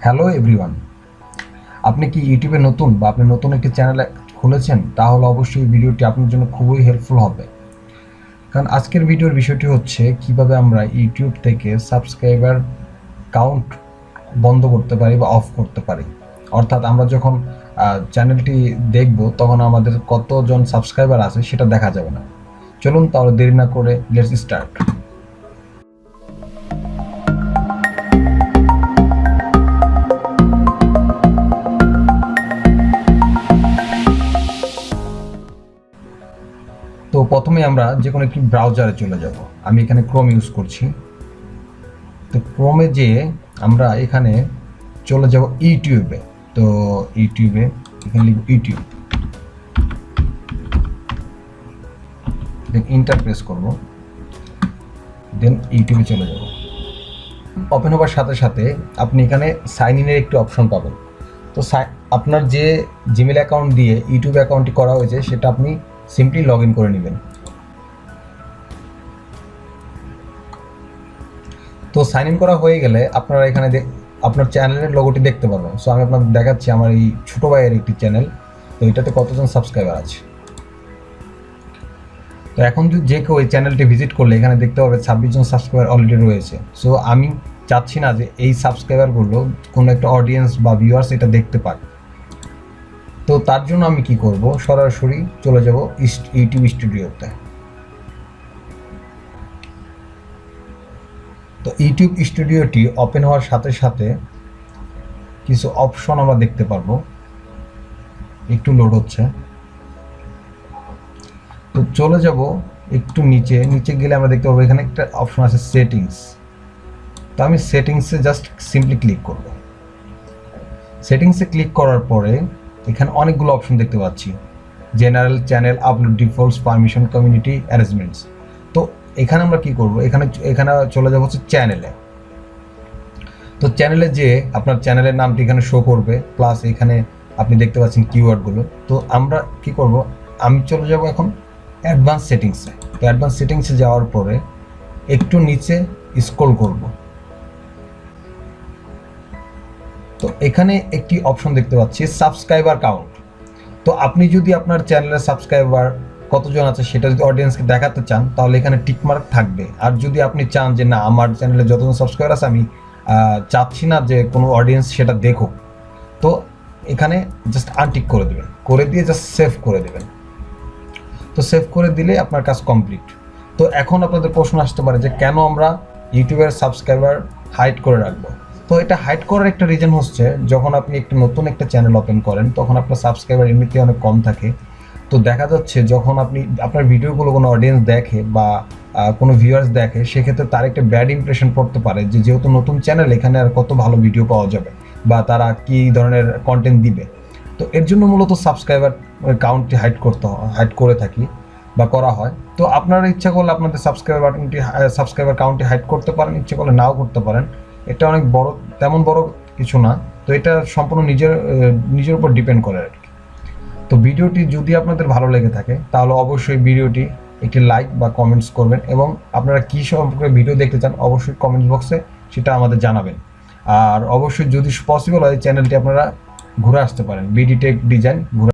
Hello everyone, আপনি কি ইউটিউবে নতুন বা আপনি নতুন একটি চ্যানেল খুলেছেন? তাহলে অবশ্যই ভিডিওটি আপনার জন্য খুবই হেল্পফুল হবে। কারণ আজকের ভিডিওর বিষয়টি হচ্ছে কিভাবে আমরা ইউটিউব থেকে সাবস্ক্রাইবার কাউন্ট বন্ধ করতে পারি বা অফ করতে পারি। অর্থাৎ আমরা যখন চ্যানেলটি দেখব তখন আমাদের কতজন সাবস্ক্রাইবার আছে সেটা দেখা যাবে না। চলুন তাহলে দেরি না করে লেটস স্টার্ট। তো প্রথমে আমরা যে কোনো একটি ব্রাউজারে চলে যাব। আমি এখানে ক্রোম ইউজ করছি। তো ক্রোমে যেয়ে আমরা এখানে চলে যাব ইউটিউবে। তো ইউটিউবে এখানে লিখব ইউটিউব, দেন ইন্টার প্রেস করব, দেন ইউটিউবে চলে যাব। ওপেন হওয়ার সাথে সাথে আপনি এখানে সাইন ইনের একটি অপশন পাবেন। তো আপনার যে জিমেল অ্যাকাউন্ট দিয়ে ইউটিউব অ্যাকাউন্টটি করা হয়েছে সেটা আপনি সিম্পলি লগ ইন করে নেবেন। তো সাইন ইন করা হয়ে গেলে আপনারা এখানে আপনার চ্যানেলের লোগোটি দেখতে পারবেন। সো আমি আপনাদের দেখাচ্ছি আমার এই ছোটো ভাইয়ের একটি চ্যানেল। তো এটাতে কতজন সাবস্ক্রাইবার আছে। তো এখন যদি যে কেউ এই চ্যানেলটি ভিজিট করলে এখানে দেখতে পাবে 26 জন সাবস্ক্রাইবার অলরেডি রয়েছে। সো আমি চাচ্ছি না যে এই সাবস্ক্রাইবারগুলো কোনো একটা অডিয়েন্স বা ভিউয়ার্স এটা দেখতে পাক। তো তার জন্য আমি কি করব, সরাসরি চলে যাব ইউটিউব স্টুডিওতে। তো ইউটিউব স্টুডিওটি ওপেন হওয়ার সাথে সাথে কিছু অপশন আমরা দেখতে পারবো। একটু লোড হচ্ছে। তো চলে যাব একটু নিচে গেলে আমরা দেখতে পাবো এখানে একটা অপশন আছে সেটিংস। তো আমি সেটিংসে জাস্ট সিম্পলি ক্লিক করব। সেটিংসে ক্লিক করার পরে এখানে অনেকগুলো অপশন দেখতে পাচ্ছি। General, channel, upload, defaults, permission, community, arrangements. তো এখানে আমরা কি করব, এখানে চলে যাব হচ্ছে চ্যানেলে। তো চ্যানেলে যে আপনার চ্যানেলের নামটি এখানে শো করবে, প্লাস এখানে আপনি দেখতে পাচ্ছেন কিওয়ার্ডগুলো। তো আমরা কি করব, আমি চলে যাব এখন অ্যাডভান্স সেটিংসে। তো অ্যাডভান্স সেটিংসে যাওয়ার পরে একটু নিচে স্ক্রল করব। তো এখানে একটি অপশন দেখতে পাচ্ছি সাবস্ক্রাইবার কাউন্ট। তো আপনি যদি আপনার চ্যানেলের সাবস্ক্রাইবার কতজন আছে সেটা যদি অডিয়েন্সকে দেখাতে চান তাহলে এখানে টিকমার্ক থাকবে। আর যদি আপনি চান যে না আমার চ্যানেলে যতজন সাবস্ক্রাইবার আছে আমি চাচ্ছি না যে কোনো অডিয়েন্স সেটা দেখুক, তো এখানে জাস্ট আনটিক করে দেবেন, করে দিয়ে জাস্ট সেভ করে দেবেন। তো সেভ করে দিলে আপনার কাজ কমপ্লিট। তো এখন আপনাদের প্রশ্ন আসতে পারে যে কেন আমরা ইউটিউবের সাবস্ক্রাইবার হাইড করে রাখবো। তো এটা হাইড করার একটা রিজন হচ্ছে যখন আপনি একটা নতুন একটা চ্যানেল ওপেন করেন তখন আপনার সাবস্ক্রাইবার এমনিতে অনেক কম থাকে। তো দেখা যাচ্ছে যখন আপনি আপনার ভিডিওগুলো কোনো অডিয়েন্স দেখে বা কোনো ভিউয়ার্স দেখে সেক্ষেত্রে তার একটা ব্যাড ইমপ্রেশন পড়তে পারে যে যেহেতু নতুন চ্যানেল এখানে আর কত ভালো ভিডিও পাওয়া যাবে বা তারা কী ধরনের কন্টেন্ট দিবে। তো এর জন্য মূলত সাবস্ক্রাইবার কাউন্টটি হাইড করে থাকি বা করা হয়। তো আপনারা ইচ্ছা করলে আপনাদের সাবস্ক্রাইবার কাউন্টটি হাইড করতে পারেন, ইচ্ছা করলে নাও করতে পারেন। এটা অনেক বড়, তেমন বড় কিছু না। তো এটা সম্পূর্ণ নিজের উপর ডিপেন্ড করে আর কি। তো ভিডিওটি যদি আপনাদের ভালো লেগে থাকে তাহলে অবশ্যই ভিডিওটি একটি লাইক বা কমেন্টস করবেন এবং আপনারা কী সম্পর্কে ভিডিও দেখতে চান অবশ্যই কমেন্টস বক্সে সেটা আমাদের জানাবেন। আর অবশ্যই যদি পসিবল হয় চ্যানেলটি আপনারা ঘুরে আসতে পারেন, বিডি টেক ডিজাইন ঘুরে